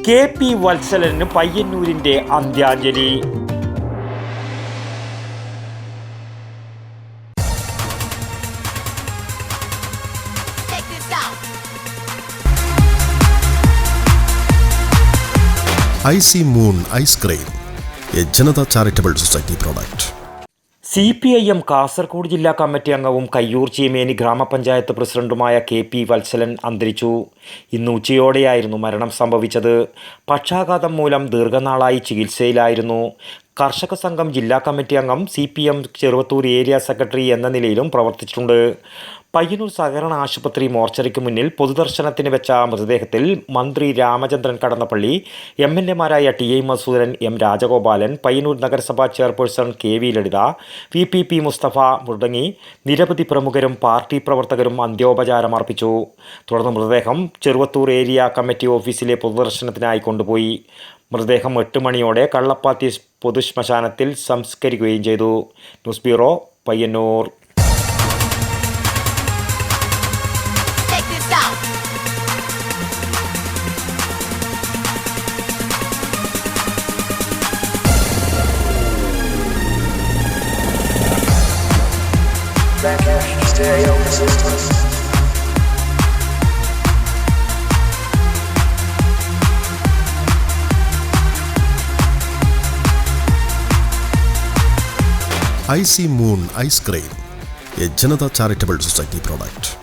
K P. വത്സലന് പയ്യന്നൂരിന്റെ അന്ത്യാഞ്ജലി. Icy moon ice cream, a Janata charitable society product. CPIM Kasaragod ജില്ലാ കമ്മിറ്റി അംഗവും കയ്യൂർ ചീമേനി ഗ്രാമപഞ്ചായത്ത് പ്രസിഡന്റുമായ കെ.പി. വത്സലൻ അന്തരിച്ചു. ഇന്ന് ഉച്ചയോടെയായിരുന്നു മരണം സംഭവിച്ചത്. പക്ഷാഘാതം മൂലം ദീർഘനാളായി ചികിത്സയിലായിരുന്നു. കർഷക സംഘം ജില്ലാ കമ്മിറ്റി അംഗം, CPM ചെറുവത്തൂർ ഏരിയ സെക്രട്ടറി എന്ന നിലയിലും പ്രവർത്തിച്ചിട്ടുണ്ട്. പയ്യന്നൂർ സഹകരണ ആശുപത്രി മോർച്ചറിക്ക് മുന്നിൽ പൊതുദർശനത്തിന് വെച്ച മൃതദേഹത്തിൽ മന്ത്രി രാമചന്ദ്രൻ കടന്നപ്പള്ളി, MLA മാരായ TI മസൂദൻ, M രാജഗോപാലൻ, പയ്യന്നൂർ നഗരസഭാ ചെയർപേഴ്സൺ KV ലളിത, VP മുസ്തഫ തുടങ്ങി നിരവധി പ്രമുഖരും പാർട്ടി പ്രവർത്തകരും അന്ത്യോപചാരം അർപ്പിച്ചു. തുടർന്ന് മൃതദേഹം ചെറുവത്തൂർ ഏരിയ കമ്മിറ്റി ഓഫീസിലെ പൊതുദർശനത്തിനായി കൊണ്ടുപോയി. മൃതദേഹം 8 മണിയോടെ കള്ളപ്പാത്തി പൊതുശ്മശാനത്തിൽ സംസ്കരിക്കുകയും ചെയ്തു. News bureau, Payyanur. Icy moon ice cream, a Janata charitable society product.